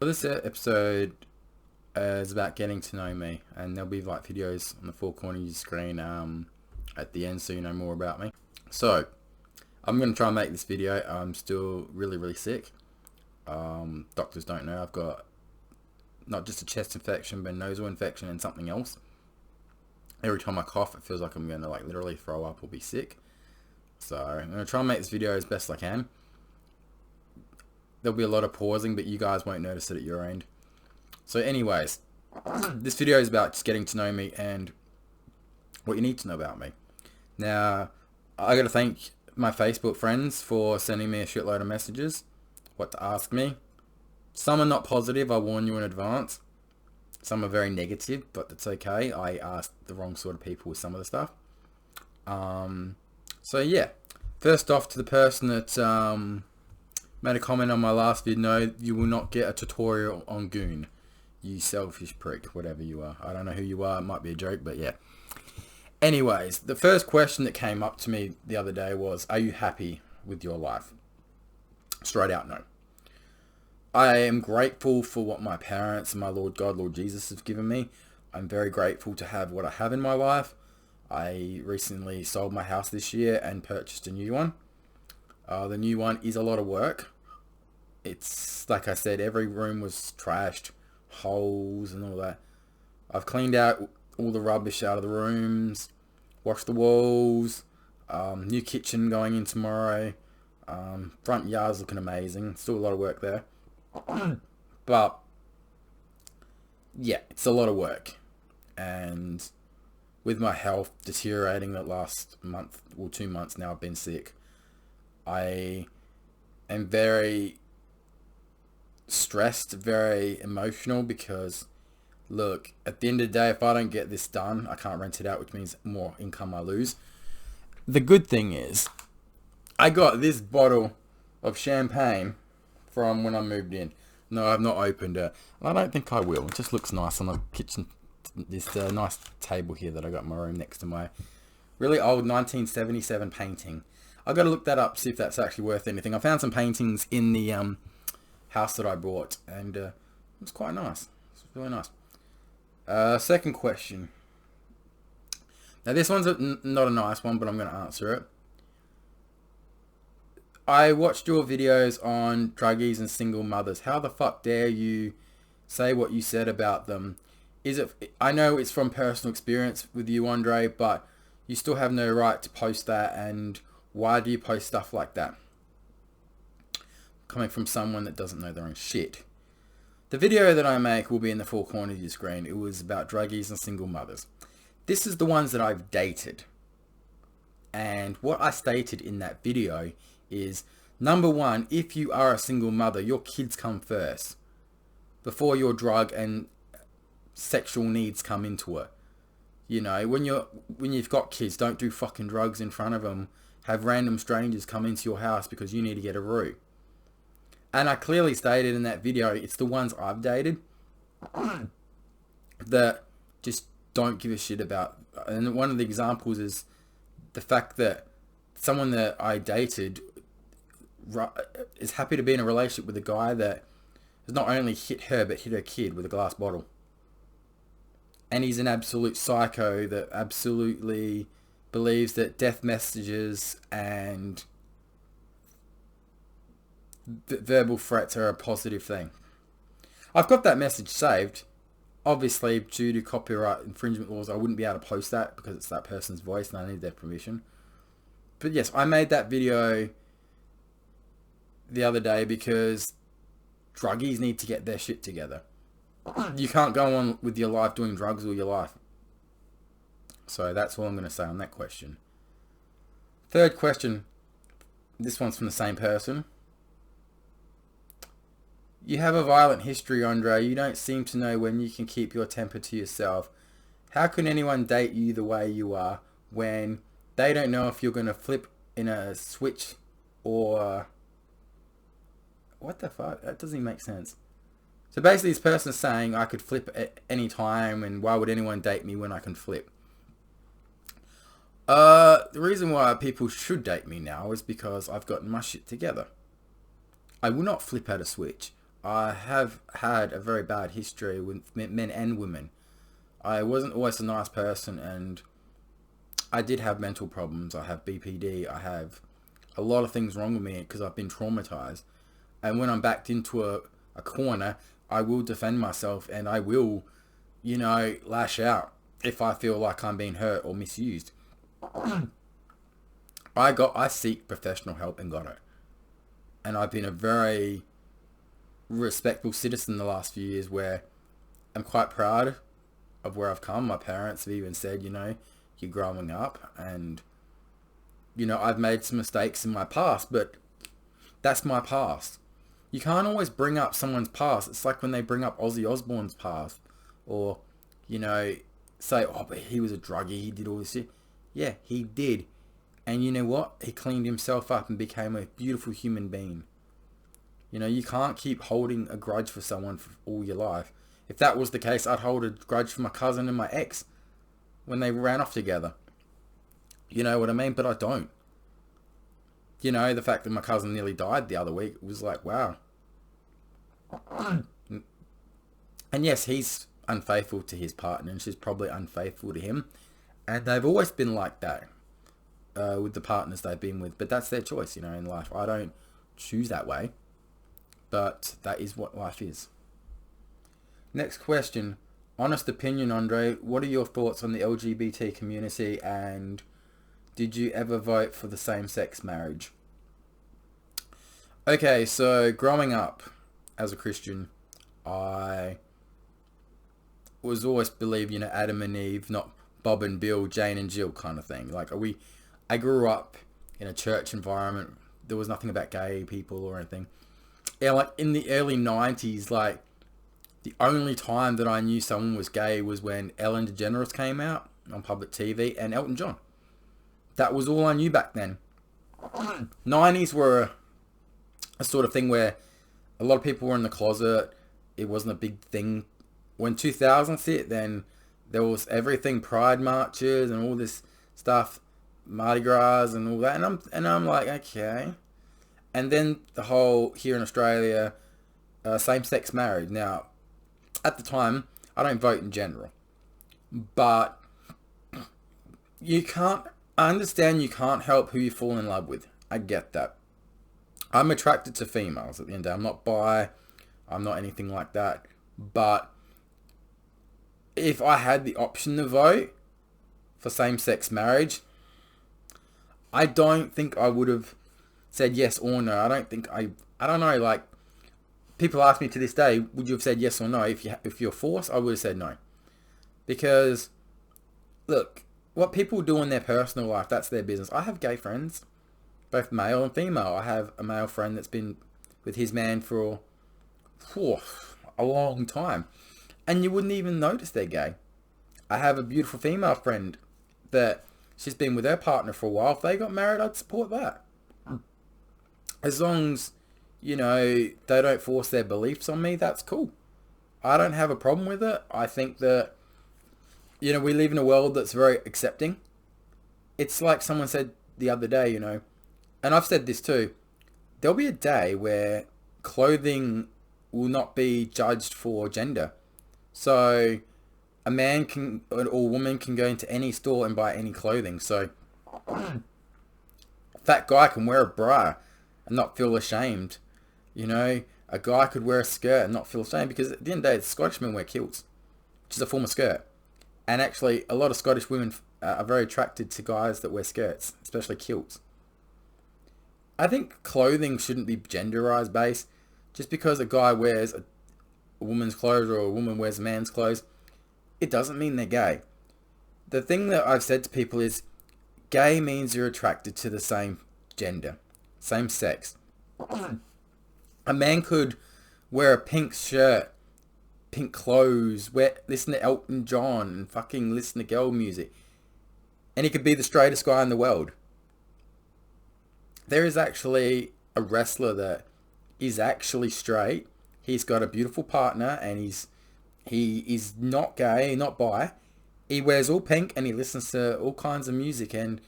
Well, this episode is about getting to know me, and there'll be like videos on the four corners of your screen at the end so you know more about me. So, I'm going to try and make this video. I'm still really sick. Doctors don't know I've got not just a chest infection, but a nasal infection and something else. Every time I cough, it feels like I'm going to like literally throw up or be sick. So, I'm going to try and make this video as best I can. There'll be a lot of pausing, but you guys won't notice it at your end. So anyways, this video is about just getting to know me and what you need to know about me. Now, I got to thank my Facebook friends for sending me a shitload of messages, what to ask me. Some are not positive, I warn you in advance. Some are very negative, but that's okay. I asked the wrong sort of people with some of the stuff. So yeah, first off, to the person that made a comment on my last video, no, you will not get a tutorial on Goon. You selfish prick, whatever you are. I don't know who you are, it might be a joke, but yeah. Anyways, the first question that came up to me the other day was, are you happy with your life? Straight out, no. I am grateful for what my parents and my Lord God, Lord Jesus have given me. I'm very grateful to have what I have in my life. I recently sold my house this year and purchased a new one. The new one is a lot of work. It's, like I said, every room was trashed, holes and all that. I've cleaned out all the rubbish out of the rooms, washed the walls, new kitchen going in tomorrow, front yard's looking amazing, still a lot of work there. But, yeah, it's a lot of work. And with my health deteriorating that last month, or 2 months now I've been sick, I am very stressed, very emotional because, look, at the end of the day, if I don't get this done, I can't rent it out, which means more income I lose. The good thing is, I got this bottle of champagne from when I moved in. No, I've not opened it. I don't think I will. It just looks nice on the kitchen, this nice table here that I got in my room next to my really old 1977 painting. I've got to look that up, see if that's actually worth anything. I found some paintings in the house that I bought, and it was quite nice. It's really nice. Second question. Now this one's not a nice one, but I'm going to answer it. I watched your videos on druggies and single mothers. How the fuck dare you say what you said about them? I know it's from personal experience with you, Andre, but you still have no right to post that, and why do you post stuff like that? Coming from someone that doesn't know their own shit. The video that I make will be in the four corners of your screen. It was about druggies and single mothers. This is the ones that I've dated. And what I stated in that video is, number one, if you are a single mother, your kids come first before your drug and sexual needs come into it. You know, when you've got kids, don't do fucking drugs in front of them. Have random strangers come into your house because you need to get a root. And I clearly stated in that video, it's the ones I've dated that just don't give a shit about. And one of the examples is the fact that someone that I dated is happy to be in a relationship with a guy that has not only hit her, but hit her kid with a glass bottle. And he's an absolute psycho that absolutely believes that death messages and verbal threats are a positive thing. I've got that message saved. Obviously, due to copyright infringement laws, I wouldn't be able to post that because it's that person's voice and I need their permission. But yes, I made that video the other day because druggies need to get their shit together. You can't go on with your life doing drugs all your life. So that's all I'm going to say on that question. Third question. This one's from the same person. You have a violent history, Andre. You don't seem to know when you can keep your temper to yourself. How can anyone date you the way you are when they don't know if you're going to flip in a switch or... What the fuck? That doesn't even make sense. So basically this person is saying I could flip at any time, and why would anyone date me when I can flip? The reason why people should date me now is because I've gotten my shit together. I will not flip at a switch. I have had a very bad history with men and women. I wasn't always a nice person, and I did have mental problems. I have BPD. I have a lot of things wrong with me because I've been traumatized. And when I'm backed into a corner, I will defend myself, and I will, lash out if I feel like I'm being hurt or misused. I seek professional help and got it. And I've been a very respectful citizen the last few years, where I'm quite proud of where I've come. My parents have even said, you're growing up, and, I've made some mistakes in my past, but that's my past. You can't always bring up someone's past. It's like when they bring up Ozzy Osbourne's past, or, say, oh, but he was a druggie, he did all this shit. Yeah, he did. And you know what? He cleaned himself up and became a beautiful human being. You can't keep holding a grudge for someone for all your life. If that was the case, I'd hold a grudge for my cousin and my ex when they ran off together. You know what I mean? But I don't. The fact that my cousin nearly died the other week was like, wow. And yes, he's unfaithful to his partner, and she's probably unfaithful to him. And they've always been like that with the partners they've been with. But that's their choice, in life. I don't choose that way. But that is what life is. Next question. Honest opinion, Andre. What are your thoughts on the LGBT community, and did you ever vote for the same-sex marriage? Okay, so growing up as a Christian, I was always believed, Adam and Eve, not Bob and Bill, Jane and Jill kind of thing. I grew up in a church environment. There was nothing about gay people or anything. Yeah, in the early 90s, the only time that I knew someone was gay was when Ellen DeGeneres came out on public TV, and Elton John. That was all I knew back then. 90s were a sort of thing where a lot of people were in the closet. It wasn't a big thing. When 2000s hit, then there was everything, pride marches and all this stuff, Mardi Gras and all that. And I'm like, okay. And then the whole, here in Australia, same-sex marriage. Now, at the time, I don't vote in general. But I understand you can't help who you fall in love with. I get that. I'm attracted to females at the end of the day. I'm not bi. I'm not anything like that. But if I had the option to vote for same-sex marriage, I don't think I would have said yes or no. I don't know, people ask me to this day, would you have said yes or no? If you're forced, I would have said no. Because, look, what people do in their personal life, that's their business. I have gay friends, both male and female. I have a male friend that's been with his man for a long time, and you wouldn't even notice they're gay. I have a beautiful female friend that she's been with her partner for a while. If they got married, I'd support that. As long as, they don't force their beliefs on me, that's cool. I don't have a problem with it. I think that, we live in a world that's very accepting. It's like someone said the other day, and I've said this too, there'll be a day where clothing will not be judged for gender. So a man or woman can go into any store and buy any clothing. So a fat guy can wear a bra and not feel ashamed. A guy could wear a skirt and not feel ashamed, because at the end of the day, Scottish men wear kilts, which is a form of skirt. And actually, a lot of Scottish women are very attracted to guys that wear skirts, especially kilts. I think clothing shouldn't be genderized based. Just because a guy wears a woman's clothes or a woman wears a man's clothes, it doesn't mean they're gay. The thing that I've said to people is, gay means you're attracted to the same gender, same sex. A man could wear a pink shirt, pink clothes, listen to Elton John and fucking listen to girl music, and he could be the straightest guy in the world. There is actually a wrestler that is actually straight. He's got a beautiful partner, and he is not gay, not bi. He wears all pink and he listens to all kinds of music, and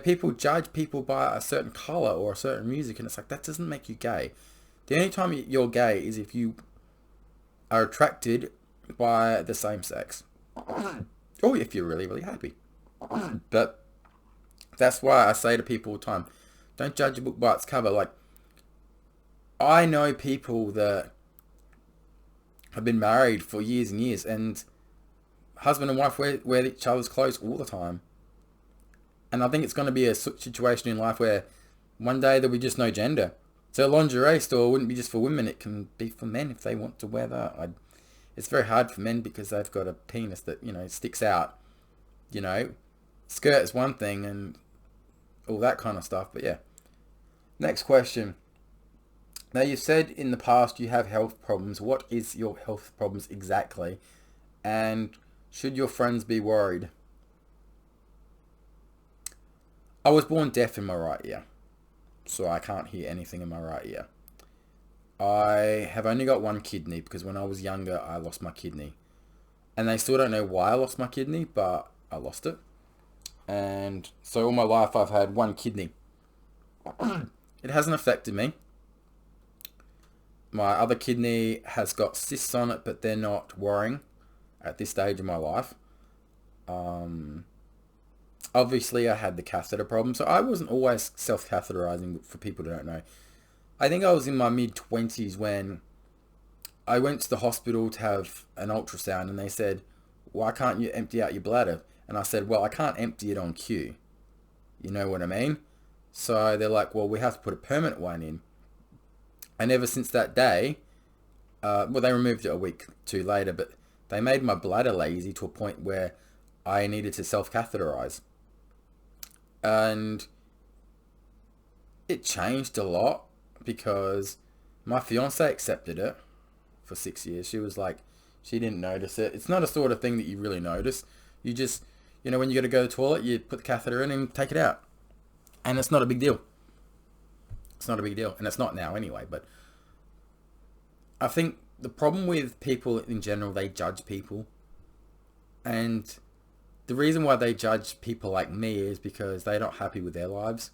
people judge people by a certain color or a certain music, and it's like, that doesn't make you gay. The only time you're gay is if you are attracted by the same sex. Or if you're really, really happy. But that's why I say to people all the time, don't judge a book by its cover. Like, I know people that have been married for years and years, and husband and wife wear each other's clothes all the time. And I think it's going to be a situation in life where one day there'll be just no gender. So a lingerie store wouldn't be just for women, it can be for men if they want to wear that. It's very hard for men because they've got a penis that, sticks out. Skirt is one thing and all that kind of stuff. But yeah. Next question. Now, you said in the past you have health problems. What is your health problems exactly? And should your friends be worried? I was born deaf in my right ear, so I can't hear anything in my right ear. I have only got one kidney because when I was younger, I lost my kidney. And they still don't know why I lost my kidney, but I lost it. And so all my life I've had one kidney. It hasn't affected me. My other kidney has got cysts on it, but they're not worrying at this stage of my life. Obviously, I had the catheter problem, so I wasn't always self-catheterizing, for people who don't know. I think I was in my mid-20s when I went to the hospital to have an ultrasound, and they said, why can't you empty out your bladder? And I said, well, I can't empty it on cue. You know what I mean? So they're like, well, we have to put a permanent one in. And ever since that day, they removed it a week or two later, but they made my bladder lazy to a point where I needed to self-catheterize. And it changed a lot because my fiance accepted it for 6 years. She was like, she didn't notice it. It's not a sort of thing that you really notice. You just, when you got to go to the toilet, you put the catheter in and take it out. And it's not a big deal. It's not a big deal. And it's not now anyway. But I think the problem with people in general, they judge people. And the reason why they judge people like me is because they're not happy with their lives.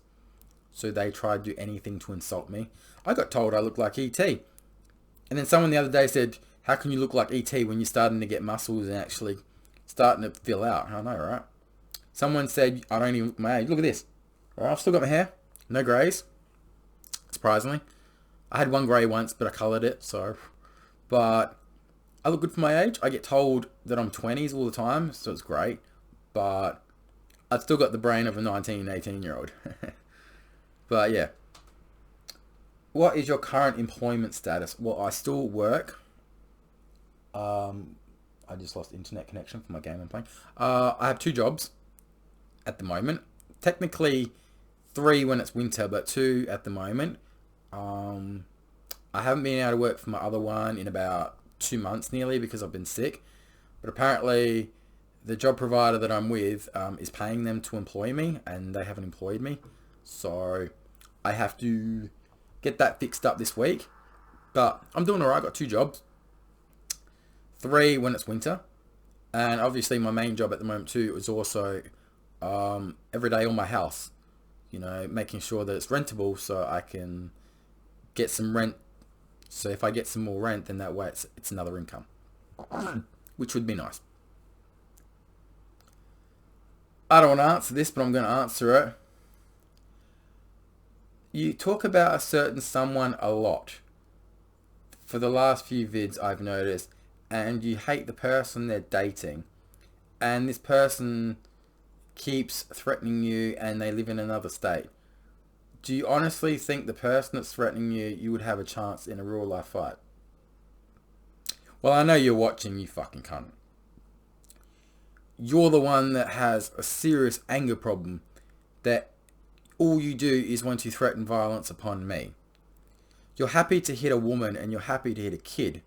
So they try to do anything to insult me. I got told I look like E.T. And then someone the other day said, how can you look like E.T. when you're starting to get muscles and actually starting to fill out? I know, right? Someone said, I don't even look my age. Look at this. Right, I've still got my hair. No greys. Surprisingly. I had one grey once, but I coloured it. But I look good for my age. I get told that I'm 20s all the time, so it's great. But I've still got the brain of a 19, 18-year-old. But yeah. What is your current employment status? Well, I still work. I just lost internet connection for my game I'm playing. I have 2 jobs at the moment. Technically 3 when it's winter, but 2 at the moment. I haven't been able to work for my other one in about 2 months nearly because I've been sick. But apparently the job provider that I'm with is paying them to employ me, and they haven't employed me. So I have to get that fixed up this week. But I'm doing alright. I got 2 jobs. 3 when it's winter. And obviously my main job at the moment too is also every day on my house. Making sure that it's rentable so I can get some rent. So if I get some more rent, then that way it's another income. Which would be nice. I don't want to answer this, but I'm going to answer it. You talk about a certain someone a lot. For the last few vids I've noticed. And you hate the person they're dating. And this person keeps threatening you and they live in another state. Do you honestly think the person that's threatening you would have a chance in a real life fight? Well, I know you're watching, you fucking cunt. You're the one that has a serious anger problem that all you do is want to threaten violence upon me. You're happy to hit a woman and you're happy to hit a kid.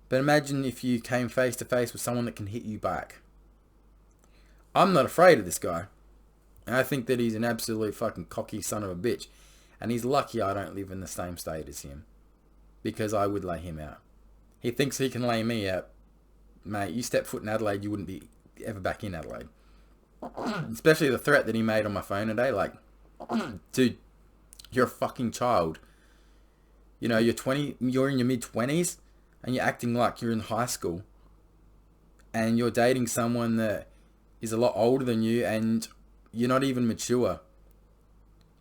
But imagine if you came face to face with someone that can hit you back. I'm not afraid of this guy. And I think that he's an absolute fucking cocky son of a bitch. And he's lucky I don't live in the same state as him. Because I would lay him out. He thinks he can lay me out. Mate, you step foot in Adelaide, you wouldn't be ever back in Adelaide. Especially the threat that he made on my phone today. Like, dude, you're a fucking child. You know, you're in your mid-20s and you're acting like you're in high school, and you're dating someone that is a lot older than you, and you're not even mature.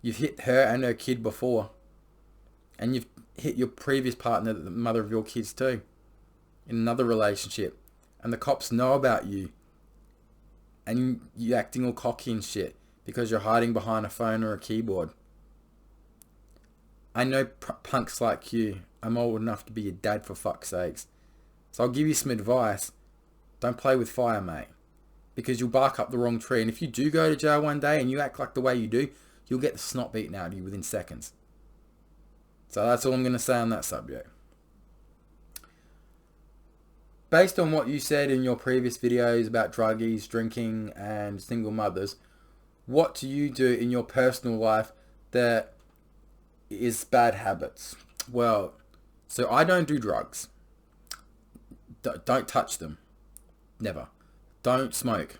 You've hit her and her kid before, and you've hit your previous partner, the mother of your kids too, in another relationship, and the cops know about you, and you're acting all cocky and shit because you're hiding behind a phone or a keyboard. I know punks like you. I'm old enough to be your dad, for fuck's sakes. So I'll give you some advice. Don't play with fire, mate, because you'll bark up the wrong tree. And if you do go to jail one day and you act like the way you do, you'll get the snot beaten out of you within seconds. So that's all I'm going to say on that subject. Based on what you said in your previous videos about druggies, drinking, and single mothers, what do you do in your personal life that is bad habits? Well, so I don't do drugs. Don't touch them. Never. Don't smoke.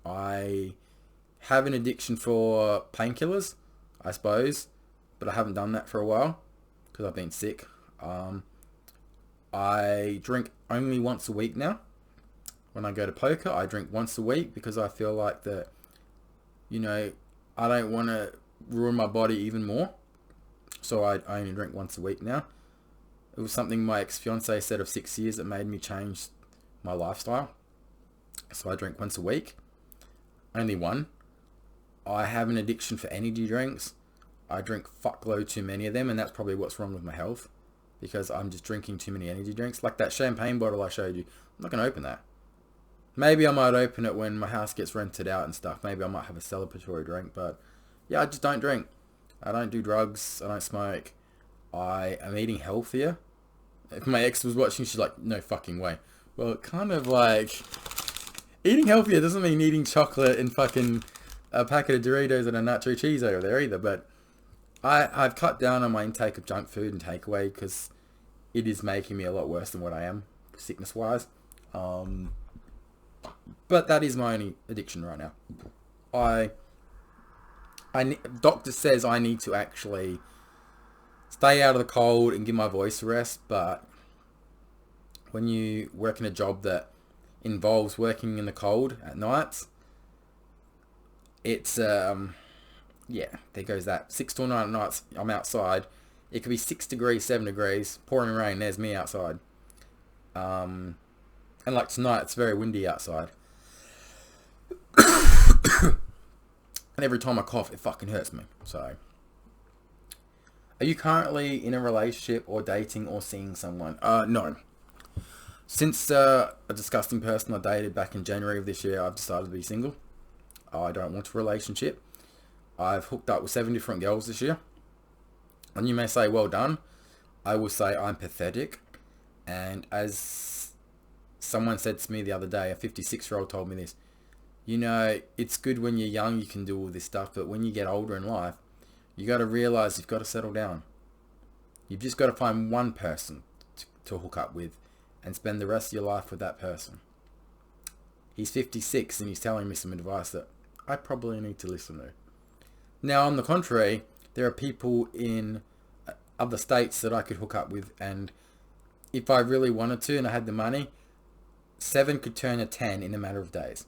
I have an addiction for painkillers, I suppose, but I haven't done that for a while because I've been sick. I drink only once a week now. When I go to poker, I drink once a week because I feel like that, you know, I don't want to ruin my body even more. So I only drink once a week now. It was something my ex-fiance said of 6 years that made me change my lifestyle. So I drink once a week. Only one. I have an addiction for energy drinks. I drink fuckload too many of them, and that's probably what's wrong with my health, because I'm just drinking too many energy drinks. Like that champagne bottle I showed you. I'm not going to open that. Maybe I might open it when my house gets rented out and stuff. Maybe I might have a celebratory drink, but yeah, I just don't drink. I don't do drugs. I don't smoke. I am eating healthier. If my ex was watching, she's like, no fucking way. Well, kind of like, eating healthier doesn't mean eating chocolate and fucking a packet of Doritos and a nacho cheese over there either, but I've cut down on my intake of junk food and takeaway because it is making me a lot worse than what I am, sickness-wise. But that is my only addiction right now. Doctor says I need to actually stay out of the cold and give my voice a rest, but when you work in a job that involves working in the cold at nights, it's yeah, there goes that. 6 to 9 nights I'm outside. It could be 6 degrees, 7 degrees, pouring rain, there's me outside. And like tonight, it's very windy outside. And every time I cough, it fucking hurts me. So, are you currently in a relationship or dating or seeing someone? No. Since a disgusting person I dated back in January of this year, I've decided to be single. I don't want a relationship. I've hooked up with 7 different girls this year. And you may say, well done. I will say I'm pathetic. And as someone said to me the other day, a 56-year-old told me this, you know, it's good when you're young you can do all this stuff, but when you get older in life, you got to realize you've got to settle down. You've just got to find one person to hook up with and spend the rest of your life with that person. He's 56 and he's telling me some advice that I probably need to listen to. Now, on the contrary, there are people in other states that I could hook up with, and if I really wanted to and I had the money, 7 could turn a 10 in a matter of days.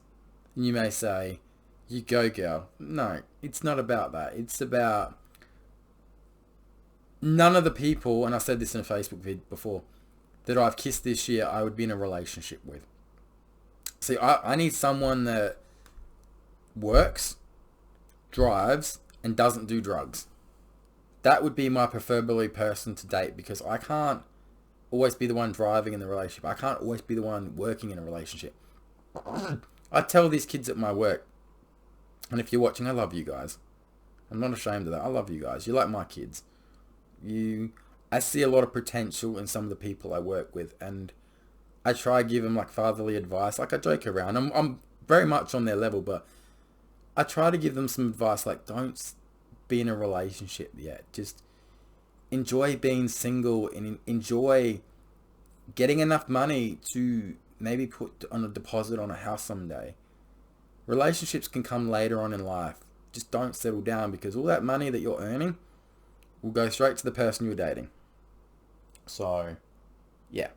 And you may say, you go girl. No, it's not about that. It's about none of the people, and I said this in a Facebook vid before, that I've kissed this year I would be in a relationship with. See, I need someone that works, drives, and doesn't do drugs. That would be my preferably person to date, because I can't always be the one driving in the relationship. I can't always be the one working in a relationship. I tell these kids at my work, and if you're watching, I love you guys. I'm not ashamed of that. I love you guys. You're like my kids. I see a lot of potential in some of the people I work with, and I try to give them like fatherly advice. Like I joke around. I'm very much on their level, but I try to give them some advice like, don't be in a relationship yet. Just enjoy being single and enjoy getting enough money to maybe put on a deposit on a house someday. Relationships can come later on in life. Just don't settle down, because all that money that you're earning will go straight to the person you're dating. So, yeah.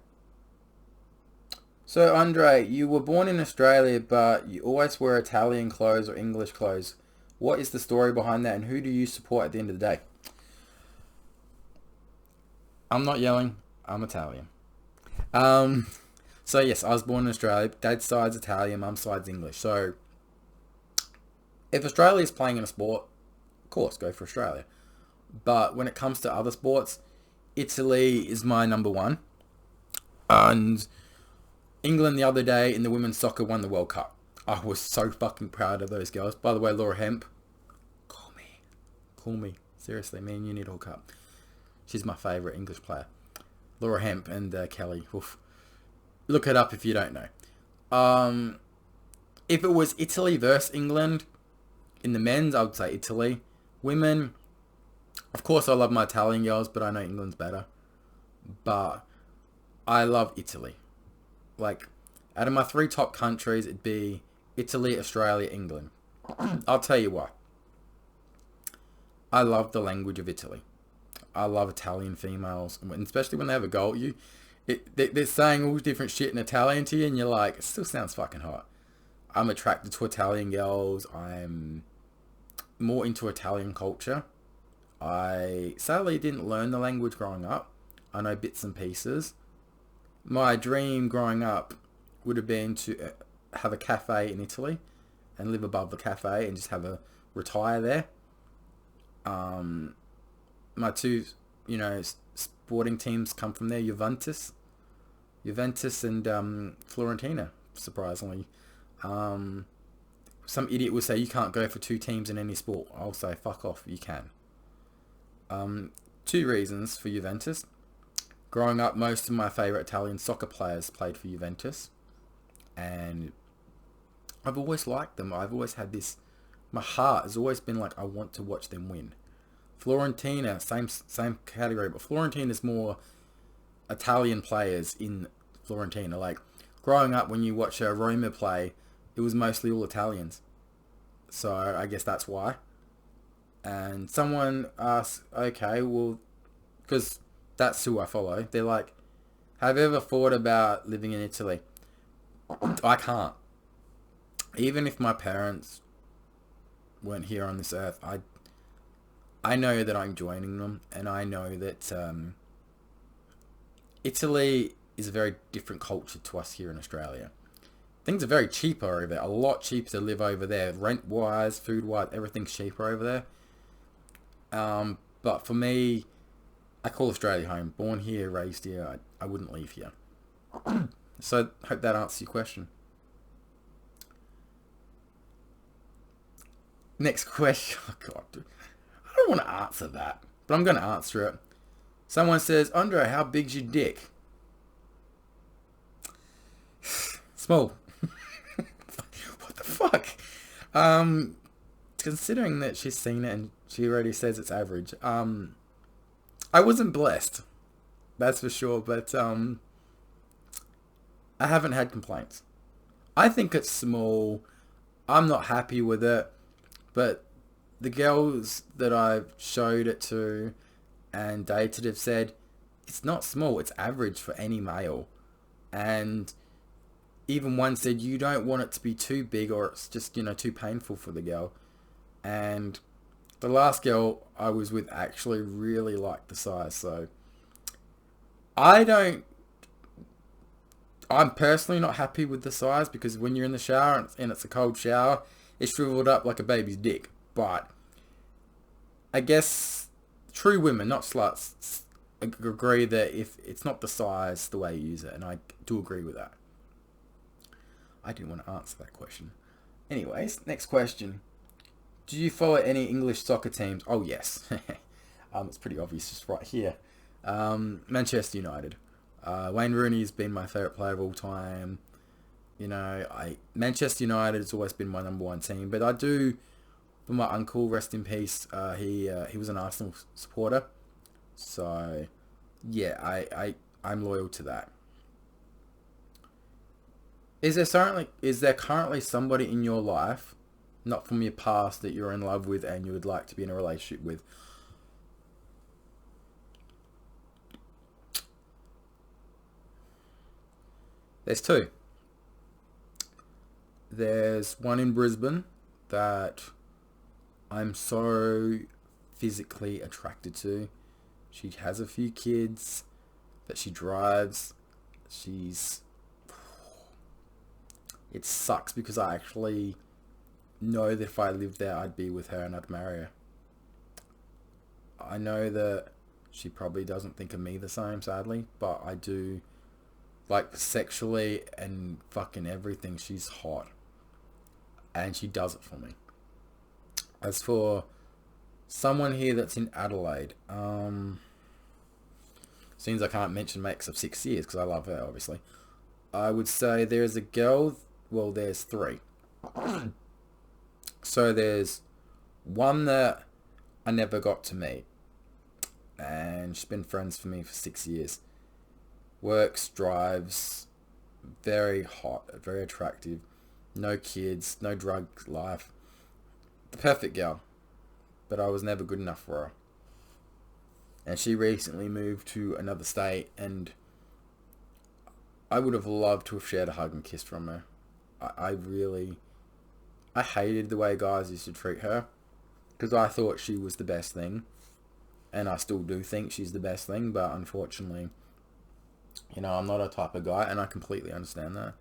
So, Andre, you were born in Australia, but you always wear Italian clothes or English clothes. What is the story behind that, and who do you support at the end of the day? I'm not yelling. I'm Italian. Um, so yes, I was born in Australia. Dad's side's Italian, mum's side's English. So if Australia is playing in a sport, of course, go for Australia. But when it comes to other sports, Italy is my number one. And England the other day in the women's soccer won the World Cup. I was so fucking proud of those girls. By the way, Laura Hemp, call me. Call me. Seriously, me and you need a hook up. She's my favourite English player. Laura Hemp and Kelly. Oof. Look it up if you don't know. If it was Italy versus England in the men's, I would say Italy. Women, of course I love my Italian girls, but I know England's better. But I love Italy. Like, out of my three top countries, it'd be Italy, Australia, England. I'll tell you why. I love the language of Italy. I love Italian females, and especially when they have a go at you. They're saying all different shit in Italian to you, and you're like, it still sounds fucking hot. I'm attracted to Italian girls. I'm more into Italian culture. I sadly didn't learn the language growing up. I know bits and pieces. My dream growing up would have been to have a cafe in Italy and live above the cafe and just retire there. My two, sporting teams come from there, Juventus and Fiorentina, surprisingly. Some idiot will say you can't go for two teams in any sport. I'll say fuck off, you can. Two reasons for Juventus. Growing up, most of my favourite Italian soccer players played for Juventus. And I've always liked them. I've always had this... My heart has always been like, I want to watch them win. Fiorentina, same category, but Fiorentina is more Italian players in Fiorentina. Like, growing up, when you watch a Roma play, it was mostly all Italians. So I guess that's why. And someone asked, okay, well, because that's who I follow. They're like, have you ever thought about living in Italy? I can't. Even if my parents weren't here on this earth, I know that I'm joining them, and I know that Italy is a very different culture to us here in Australia. Things are very cheaper over there, a lot cheaper to live over there. Rent-wise, food-wise, everything's cheaper over there. But for me, I call Australia home. Born here, raised here, I wouldn't leave here. So, hope that answers your question. Next question. Oh, God. I don't want to answer that, but I'm going to answer it. Someone says, Andre, how big's your dick? Small. What the fuck? Considering that she's seen it and she already says it's average, I wasn't blessed. That's for sure, but I haven't had complaints. I think it's small. I'm not happy with it, but the girls that I've showed it to and dated have said it's not small, it's average for any male. And even one said you don't want it to be too big or it's just, too painful for the girl. And the last girl I was with actually really liked the size, so I'm personally not happy with the size because when you're in the shower and it's a cold shower, it's shriveled up like a baby's dick. But I guess true women, not sluts, agree that if it's not the size, the way you use it, and I do agree with that. I didn't want to answer that question. Anyways, next question. Do you follow any English soccer teams? Oh, yes. It's pretty obvious just right here. Manchester United. Wayne Rooney has been my favourite player of all time. Manchester United has always been my number one team. But I do, for my uncle, rest in peace, he was an Arsenal supporter. So, yeah, I'm loyal to that. Is there currently somebody in your life, not from your past, that you're in love with and you would like to be in a relationship with? There's two. There's one in Brisbane that I'm so physically attracted to. She has a few kids that she drives. It sucks because I actually know that if I lived there, I'd be with her and I'd marry her. I know that she probably doesn't think of me the same, sadly, but I do. Like, sexually and fucking everything, she's hot. And she does it for me. As for someone here that's in Adelaide, seems I can't mention mates of 6 years because I love her, obviously. I would say there's a girl, well, there's three. So there's one that I never got to meet. And she's been friends for me for 6 years. Works, drives, very hot, very attractive. No kids, no drug life. The perfect girl. But I was never good enough for her. And she recently moved to another state, and I would have loved to have shared a hug and kiss from her. I hated the way guys used to treat her, because I thought she was the best thing. And I still do think she's the best thing, but unfortunately, you know, I'm not a type of guy, and I completely understand that.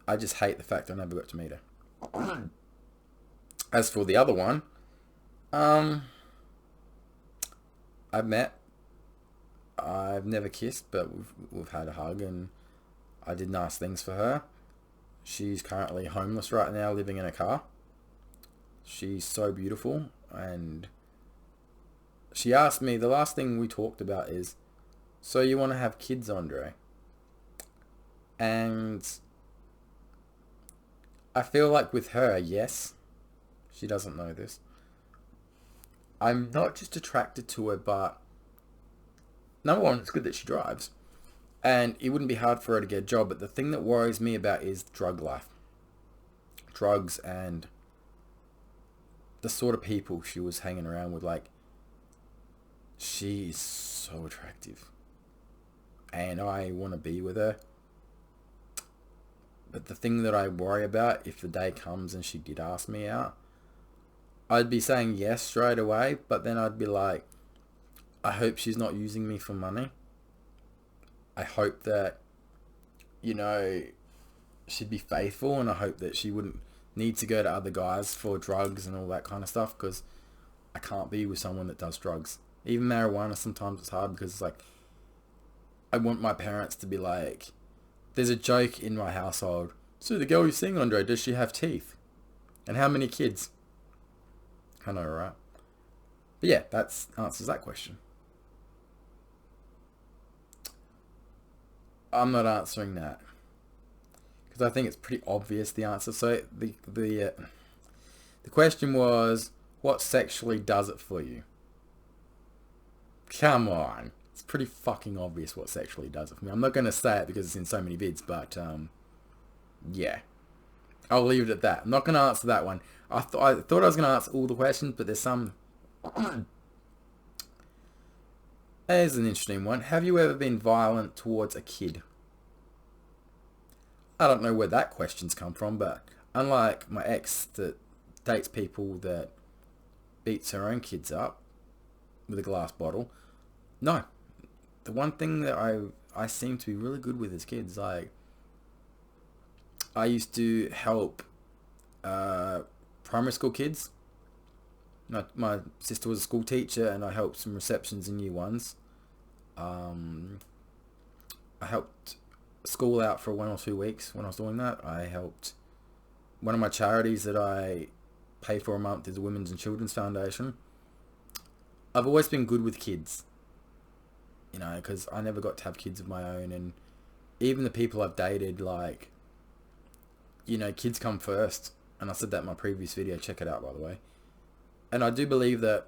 I just hate the fact I never got to meet her. As for the other one, I've met. I've never kissed, but we've had a hug, and I did nice things for her. She's currently homeless right now, living in a car. She's so beautiful, and she asked me, the last thing we talked about is, so you want to have kids, Andre? And I feel like with her, yes. She doesn't know this. I'm not just attracted to her, but number one, it's good that she drives. And it wouldn't be hard for her to get a job, but the thing that worries me about is drug life. Drugs and the sort of people she was hanging around with. Like, she is so attractive. And I want to be with her. But the thing that I worry about, if the day comes and she did ask me out, I'd be saying yes straight away, but then I'd be like, I hope she's not using me for money. I hope that, you know, she'd be faithful, and I hope that she wouldn't need to go to other guys for drugs and all that kind of stuff, because I can't be with someone that does drugs. Even marijuana, sometimes it's hard because it's like, I want my parents to be like, there's a joke in my household. So the girl you're seeing, Andre, does she have teeth? And how many kids? I know, right? But yeah, that answers that question. I'm not answering that because I think it's pretty obvious the answer. So the question was, what sexually does it for you? Come on, it's pretty fucking obvious what sexually does it for me. I'm not going to say it because it's in so many vids, but yeah, I'll leave it at that. I'm not going to answer that one. I thought I was going to answer all the questions, but there's some. There's an interesting one. Have you ever been violent towards a kid? I don't know where that question's come from, but unlike my ex that dates people that beats her own kids up with a glass bottle, no. The one thing that I seem to be really good with is kids. Like, I used to help primary school kids. My sister was a school teacher, and I helped some receptions in year ones. I helped school out for 1 or 2 weeks when I was doing that. I helped one of my charities that I pay for a month is the Women's and Children's Foundation. I've always been good with kids, you know, because I never got to have kids of my own, and even the people I've dated, like, you know, kids come first. And I said that in my previous video, check it out by the way. And I do believe that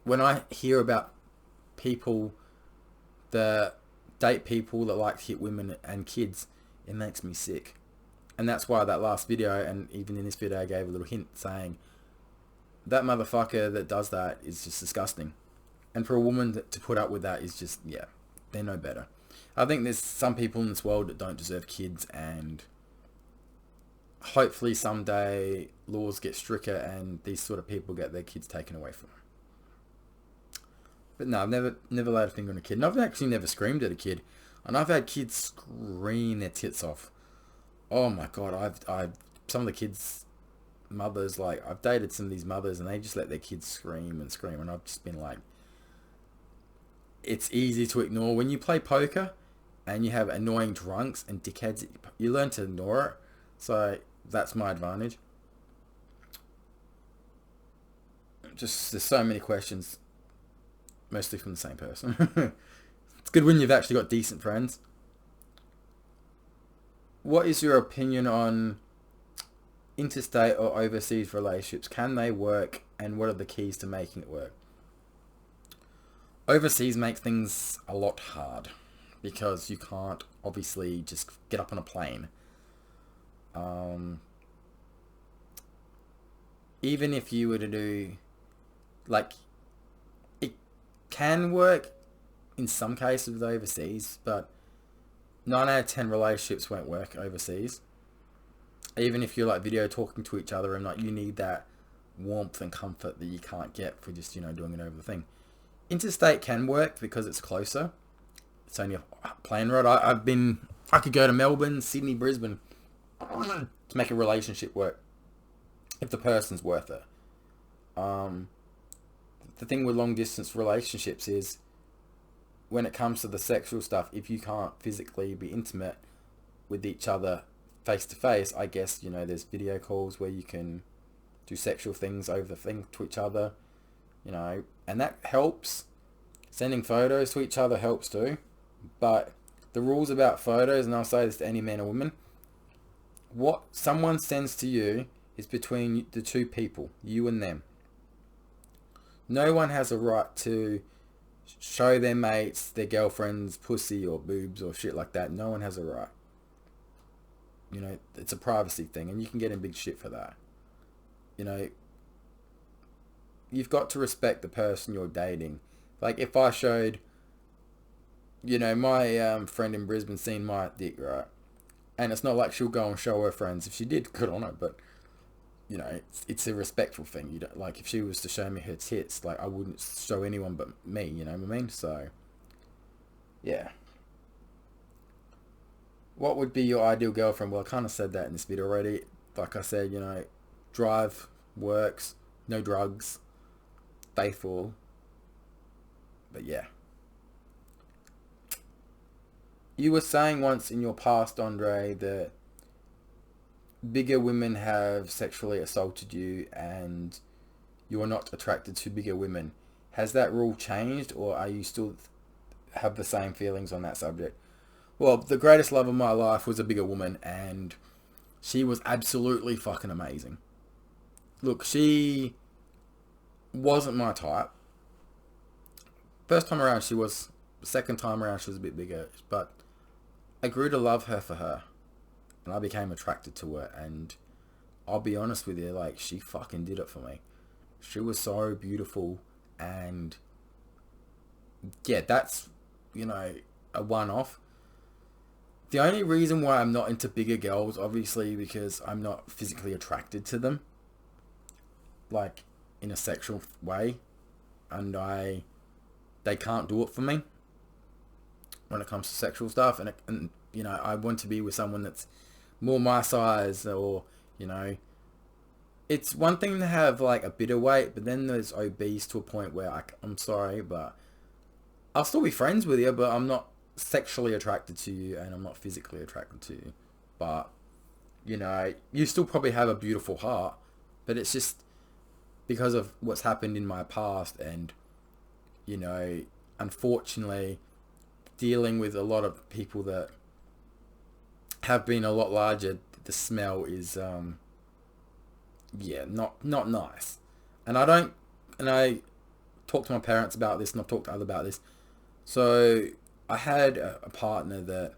when I hear about people that date people that like to hit women and kids, it makes me sick. And that's why that last video, and even in this video, I gave a little hint saying that motherfucker that does that is just disgusting. And for a woman to put up with that is just, yeah, they know better. I think there's some people in this world that don't deserve kids, and hopefully someday laws get stricter and these sort of people get their kids taken away from them. But no, I've never laid a finger on a kid. And I've actually never screamed at a kid. And I've had kids scream their tits off. Oh my God, I've some of the kids' mothers, like, I've dated some of these mothers and they just let their kids scream and scream. And I've just been like, it's easy to ignore. When you play poker and you have annoying drunks and dickheads, you learn to ignore it. So that's my advantage. Just, there's so many questions, mostly from the same person. It's good when you've actually got decent friends. What is your opinion on interstate or overseas relationships? Can they work, and what are the keys to making it work? Overseas makes things a lot hard because you can't obviously just get up on a plane. Even if you were to do, like, it can work in some cases with overseas, but 9 out of 10 relationships won't work overseas. Even if you're like video talking to each other and like, you need that warmth and comfort that you can't get for just, doing it over the thing. Interstate can work because it's closer. It's only a plane ride. I could go to Melbourne, Sydney, Brisbane to make a relationship work if the person's worth it. The thing with long distance relationships is, when it comes to the sexual stuff, if you can't physically be intimate with each other face to face, I guess, there's video calls where you can do sexual things over the thing to each other, and that helps. Sending photos to each other helps too. But the rules about photos, and I'll say this to any man or woman, what someone sends to you is between the two people, you and them. No one has a right to show their mates, their girlfriends, pussy or boobs or shit like that. No one has a right. It's a privacy thing, and you can get in big shit for that. You've got to respect the person you're dating. Like, if I showed, my friend in Brisbane seen my dick, right? And it's not like she'll go and show her friends. If she did, good on her, but it's a respectful thing. You don't, like, if she was to show me her tits, like, I wouldn't show anyone but me, you know what I mean? So, yeah. What would be your ideal girlfriend? Well, I kind of said that in this video already. Like I said, drive, works, no drugs, faithful. But yeah. You were saying once in your past, Andre, that bigger women have sexually assaulted you and you are not attracted to bigger women. Has that rule changed, or are you still have the same feelings on that subject? Well, the greatest love of my life was a bigger woman, and she was absolutely fucking amazing. Look, she wasn't my type. First time around she was. Second time around she was a bit bigger, but I grew to love her for her. And I became attracted to her, and I'll be honest with you, like, she fucking did it for me. She was so beautiful, and yeah, that's, a one-off. The only reason why I'm not into bigger girls, obviously, because I'm not physically attracted to them, like, in a sexual way, and they can't do it for me when it comes to sexual stuff, and I want to be with someone that's more my size, or it's one thing to have like a bit of weight, but then there's obese to a point where I'm sorry, but I'll still be friends with you, but I'm not sexually attracted to you, and I'm not physically attracted to you. But you still probably have a beautiful heart, but it's just because of what's happened in my past, and unfortunately dealing with a lot of people that have been a lot larger, the smell is not nice. And I talked to my parents about this, and I've talked to others about this. So I had a partner that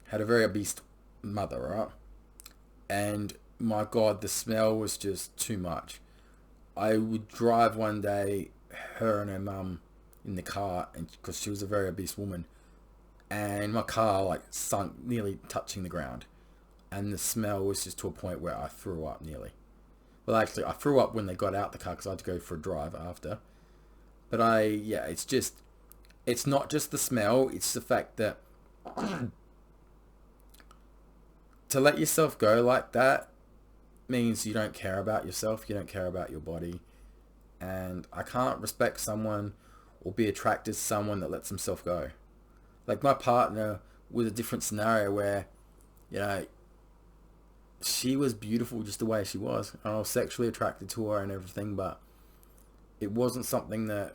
had a very obese mother, right? And my God, the smell was just too much. I would drive one day, her and her mum in the car, and because she was a very obese woman, and my car like sunk, nearly touching the ground, and the smell was just to a point where I threw up nearly. Well, actually, I threw up when they got out the car because I had to go for a drive after. But it's not just the smell, it's the fact that to let yourself go like that means you don't care about yourself, you don't care about your body. And I can't respect someone or be attracted to someone that lets himself go. Like my partner was a different scenario where, you know, she was beautiful just the way she was. And I was sexually attracted to her and everything, but it wasn't something that,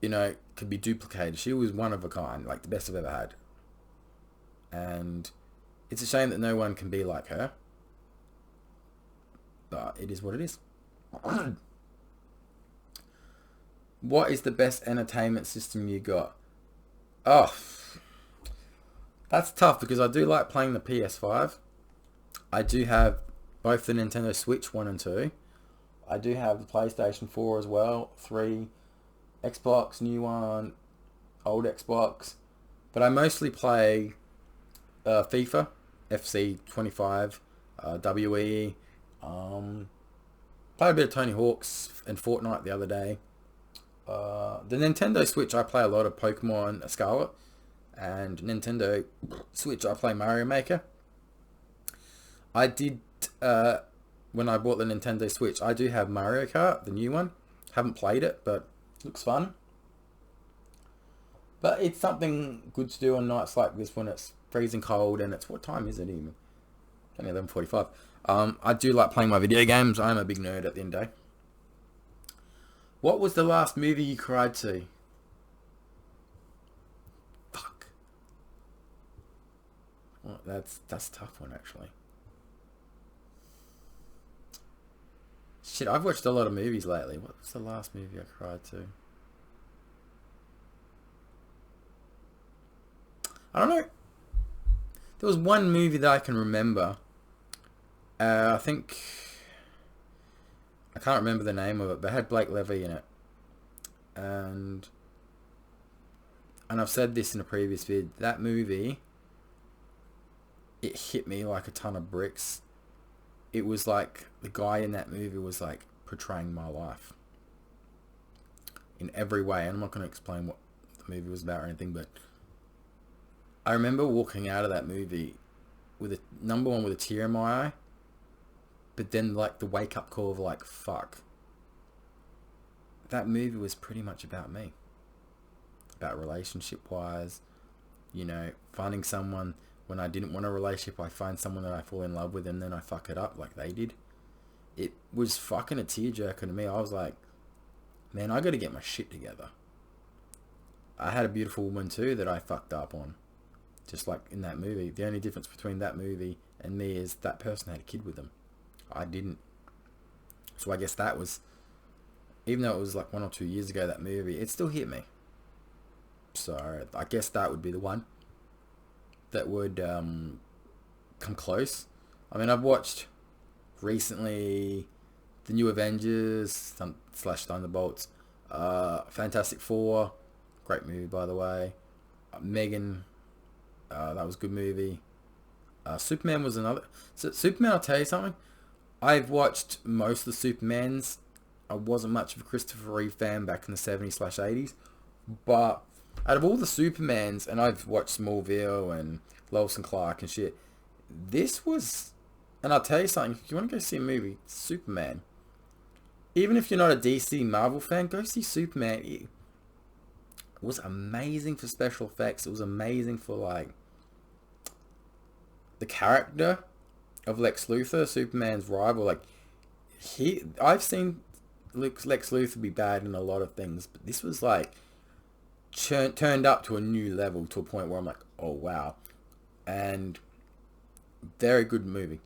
you know, could be duplicated. She was one of a kind, like the best I've ever had. And it's a shame that no one can be like her. But it is what it is. What is the best entertainment system you got? Oh, that's tough because I do like playing the PS5. I do have both the Nintendo Switch 1 and 2. I do have the PlayStation 4 as well, 3, Xbox, new one, old Xbox. But I mostly play FIFA, FC 25, WE. Played a bit of Tony Hawk's and Fortnite the other day. The Nintendo Switch, I play a lot of Pokemon Scarlet. And Nintendo Switch, I play Mario Maker. I did, when I bought the Nintendo Switch, I do have Mario Kart, the new one. Haven't played it, but looks fun. But it's something good to do on nights like this when it's freezing cold and it's, what time is it even? It's only 11:45. I do like playing my video games. I'm a big nerd at the end of the day. What was the last movie you cried to? Fuck. Well, that's a tough one actually. Shit, I've watched a lot of movies lately. What was the last movie I cried to? I don't know. There was one movie that I can remember. I think... I can't remember the name of it, but it had Blake Lively in it. And I've said this in a previous vid. That movie, it hit me like a ton of bricks. It was like the guy in that movie was like portraying my life in every way. And I'm not going to explain what the movie was about or anything, but I remember walking out of that movie with a number one with a tear in my eye, but then like the wake up call of like, fuck, that movie was pretty much about me, about relationship wise, you know, finding someone when I didn't want a relationship. I find someone that I fall in love with and then I fuck it up like they did. It was fucking a tearjerker to me. I was like, man, I got to get my shit together. I had a beautiful woman too that I fucked up on, just like in that movie. The only difference between that movie and me is that person had a kid with them. I didn't. So I guess that was, even though it was like 1 or 2 years ago, that movie, it still hit me. So I guess that would be the one that would come close. I mean, I've watched recently the new Avengers / Thunderbolts, Fantastic Four, great movie by the way. Megan, that was a good movie. Superman was another. So Superman, I'll tell you something. I've watched most of the Supermans. I wasn't much of a Christopher Reeve fan back in the 70s/80s, but out of all the Supermans, and I've watched Smallville and Lois and Clark and shit, this was, and I'll tell you something, if you want to go see a movie, Superman, even if you're not a DC Marvel fan, go see Superman. It was amazing for special effects. It was amazing for like the character of Lex Luthor, Superman's rival. Like I've seen Lex Luthor be bad in a lot of things, but this was like turned up to a new level, to a point where I'm like, oh wow. And very good movie.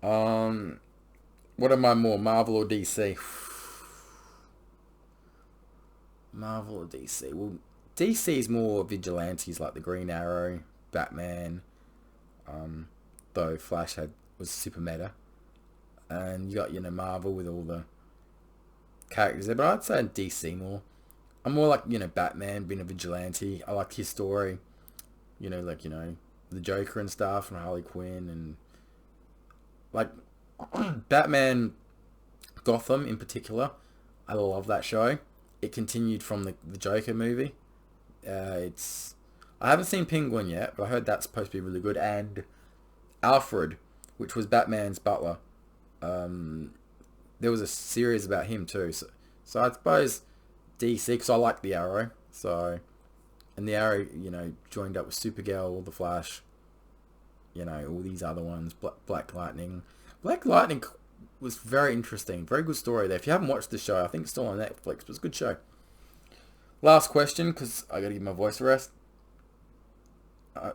What am I more, Marvel or DC? Marvel or DC? Well, DC is more vigilantes like the Green Arrow, Batman, though Flash was super meta. And you got, you know, Marvel with all the characters there, but I'd say DC more. I'm more like, Batman being a vigilante. I like his story. The Joker and stuff and Harley Quinn and like Batman Gotham in particular. I love that show. It continued from the Joker movie. I haven't seen Penguin yet, but I heard that's supposed to be really good. And Alfred, which was Batman's butler. There was a series about him too. So I suppose DC, because I like the Arrow. And the Arrow, joined up with Supergirl, The Flash, all these other ones, Black Lightning. Black Lightning was very interesting. Very good story there. If you haven't watched the show, I think it's still on Netflix, but it's a good show. Last question, because I got to give my voice a rest.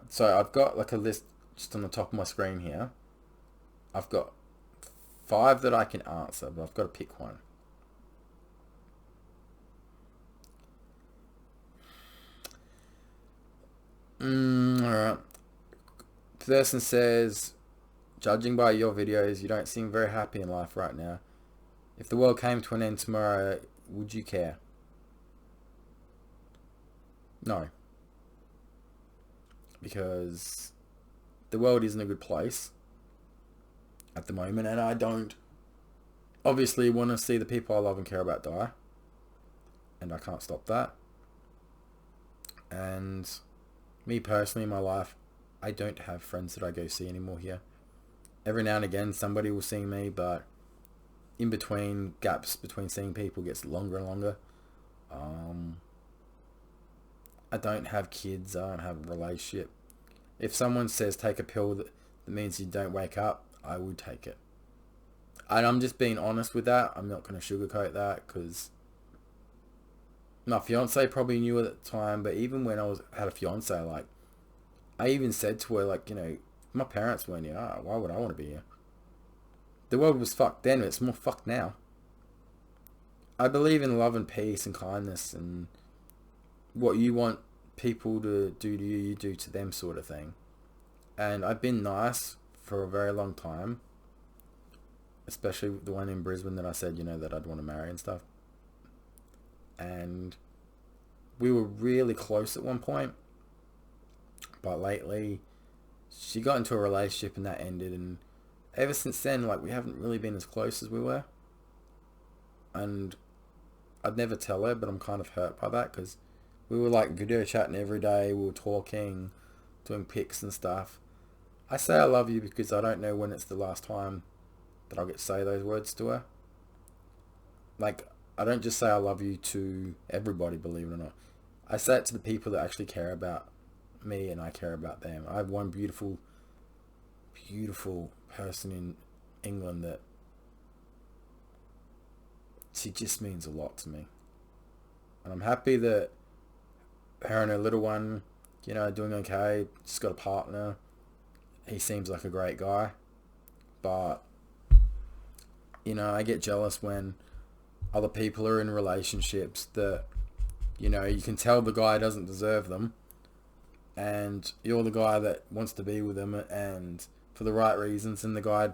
So I've got like a list just on the top of my screen here. I've got 5 that I can answer, but I've got to pick one. Alright. Person says, judging by your videos, you don't seem very happy in life right now. If the world came to an end tomorrow, would you care? No. Because the world isn't a good place at the moment, and I don't obviously want to see the people I love and care about die. And I can't stop that. And me personally in my life, I don't have friends that I go see anymore here. Every now and again somebody will see me, but in between, gaps between seeing people gets longer and longer. I don't have kids, I don't have a relationship. If someone says take a pill that means you don't wake up, I would take it. And I'm just being honest with that. I'm not going to sugarcoat that, because my fiance probably knew at the time, but even when I had a fiance, like, I even said to her, like, my parents weren't here. Why would I want to be here? The world was fucked then, but it's more fucked now. I believe in love and peace and kindness, and what you want people to do to you, you do to them, sort of thing. And I've been nice for a very long time, especially the one in Brisbane that I said, that I'd want to marry and stuff. And we were really close at one point, but lately she got into a relationship and that ended, and ever since then, like, we haven't really been as close as we were. And I'd never tell her, but I'm kind of hurt by that, because we were like video chatting every day, we were talking, doing pics and stuff. I say I love you because I don't know when it's the last time that I'll get to say those words to her. Like, I don't just say I love you to everybody, believe it or not. I say it to the people that actually care about me, and I care about them. I have one beautiful, beautiful person in England that she just means a lot to me. And I'm happy that her and her little one, doing okay. She's got a partner. He seems like a great guy. But, I get jealous when other people are in relationships that, you can tell the guy doesn't deserve them, and you're the guy that wants to be with them and for the right reasons, and the guy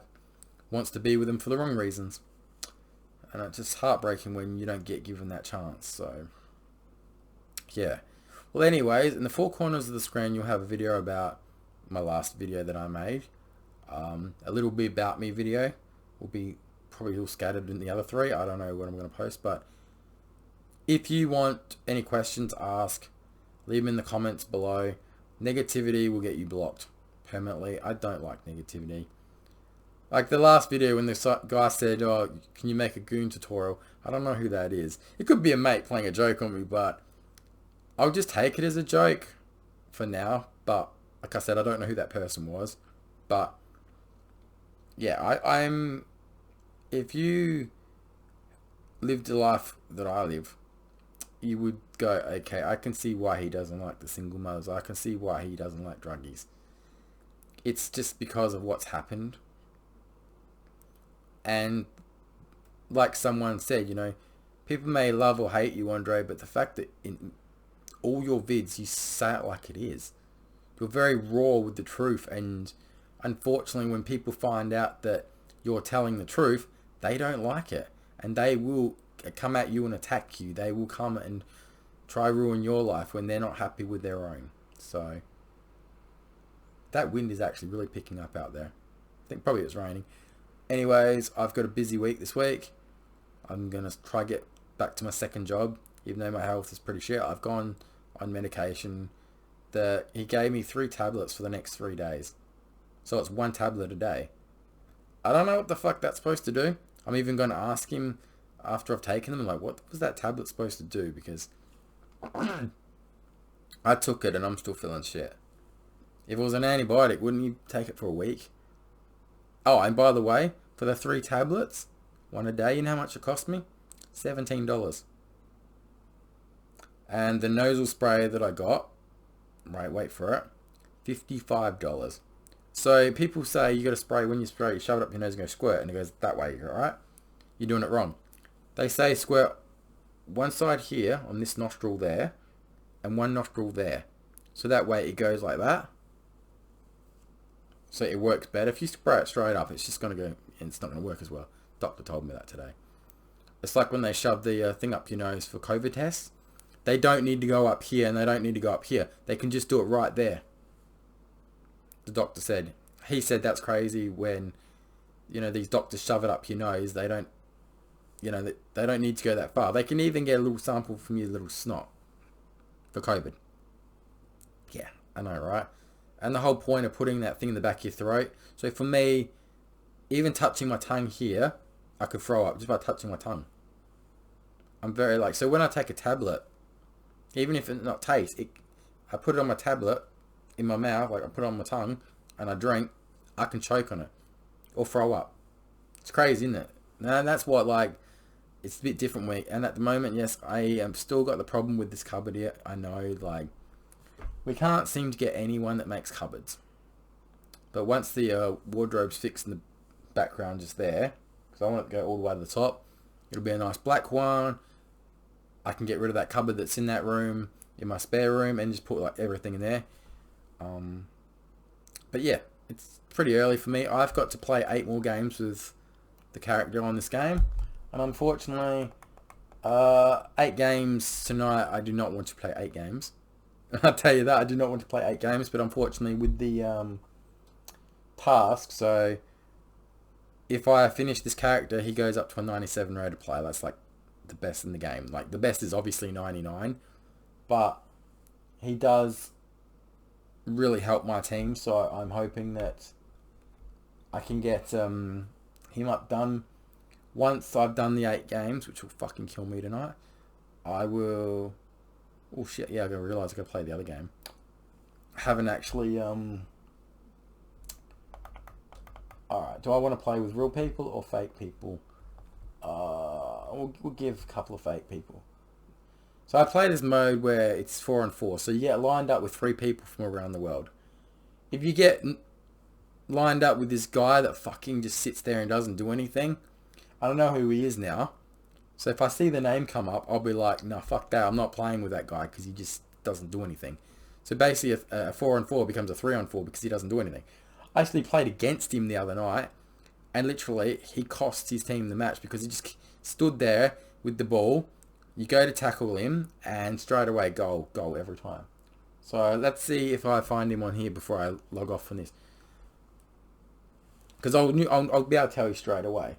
wants to be with them for the wrong reasons. And it's just heartbreaking when you don't get given that chance. So, yeah. Well, anyways, in the 4 corners of the screen, you'll have a video about my last video that I made. A little bit about me video will be probably all scattered in the other 3. I don't know what I'm going to post, but if you want any questions, ask. Leave them in the comments below. Negativity will get you blocked permanently. I don't like negativity. Like the last video when the guy said, oh, can you make a goon tutorial? I don't know who that is. It could be a mate playing a joke on me, but I'll just take it as a joke for now. But like I said, I don't know who that person was. But yeah, I'm... If you lived a life that I live, you would go, okay, I can see why he doesn't like the single mothers. I can see why he doesn't like druggies. It's just because of what's happened. And like someone said, people may love or hate you, Andre, but the fact that in all your vids, you say it like it is. You're very raw with the truth, and unfortunately, when people find out that you're telling the truth, they don't like it. And they will come at you and attack you. They will come and try ruin your life when they're not happy with their own. So that wind is actually really picking up out there. I think probably it's raining. Anyways, I've got a busy week this week. I'm going to try get back to my second job, even though my health is pretty shit. I've gone on medication. He gave me 3 tablets for the next 3 days. So it's 1 tablet a day. I don't know what the fuck that's supposed to do. I'm even going to ask him after I've taken them, like, what was that tablet supposed to do? Because I took it and I'm still feeling shit. If it was an antibiotic, wouldn't you take it for a week? Oh, and by the way, for the 3 tablets, 1 a day, you know how much it cost me? $17. And the nasal spray that I got, right, wait for it, $55. So people say you got to spray, when you spray, you shove it up your nose and go squirt, and it goes that way, alright? You're doing it wrong. They say squirt one side here, on this nostril there, and 1 nostril there. So that way it goes like that. So it works better. If you spray it straight up, it's just going to go, and it's not going to work as well. Doctor told me that today. It's like when they shove the thing up your nose for COVID tests. They don't need to go up here and they don't need to go up here. They can just do it right there. The doctor said. He said that's crazy when, you know, these doctors shove it up your nose. They don't, you know, they don't need to go that far. They can even get a little sample from your little snot for COVID. Yeah, I know, right? And the whole point of putting that thing in the back of your throat. So for me, even touching my tongue here, I could throw up just by touching my tongue. I'm very like, so when I take a tablet, even if it's not taste, I put it on my tablet, in my mouth, like I put it on my tongue, and I drink, I can choke on it. Or throw up. It's crazy, isn't it? And that's what, like, it's a bit different week. And at the moment, yes, I am still got the problem with this cupboard here. I know, like, we can't seem to get anyone that makes cupboards. But once the wardrobe's fixed in the background just there, because I want it to go all the way to the top, it'll be a nice black one. I can get rid of that cupboard that's in that room, in my spare room, and just put like everything in there. But yeah, it's pretty early for me. I've got to play 8 more games with the character on this game, and unfortunately, 8 games tonight. I do not want to play 8 games. I'll tell you that, I do not want to play 8 games, but unfortunately with the task, so if I finish this character, he goes up to a 97 rated player. That's like the best in the game. Like, the best is obviously 99, but he does really help my team, so I'm hoping that I can get him up done. Once I've done the 8 games, which will fucking kill me tonight, I will... Oh shit, yeah, I gotta realise I gotta play the other game. I haven't actually, Alright, do I want to play with real people or fake people? We'll give a couple of fake people. So I play this mode where it's 4 on 4, so you get lined up with 3 people from around the world. If you get lined up with this guy that fucking just sits there and doesn't do anything, I don't know who he is now. So if I see the name come up, I'll be like, no, fuck that. I'm not playing with that guy because he just doesn't do anything. So basically a 4 on 4 becomes a 3 on 4 because he doesn't do anything. I actually played against him the other night, and literally he cost his team the match because he just stood there with the ball. You go to tackle him, and straight away goal every time. So let's see if I find him on here before I log off from this, because I'll be able to tell you straight away.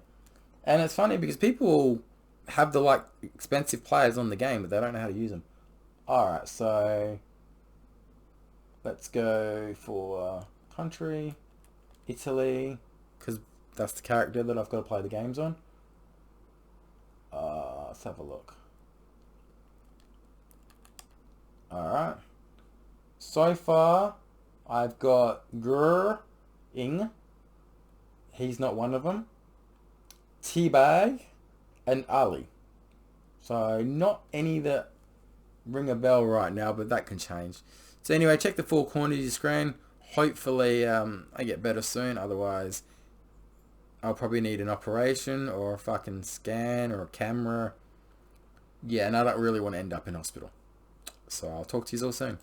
And it's funny because people have the like expensive players on the game, but they don't know how to use them. Alright, so let's go for country, Italy, because that's the character that I've got to play the games on. Let's have a look. Alright. So far, I've got Ing. He's not one of them. Teabag and Ali. So not any that ring a bell right now, but that can change. So anyway, check the 4 corners of your screen. Hopefully I get better soon. Otherwise, I'll probably need an operation or a fucking scan or a camera. Yeah, and I don't really want to end up in hospital. So I'll talk to you all soon.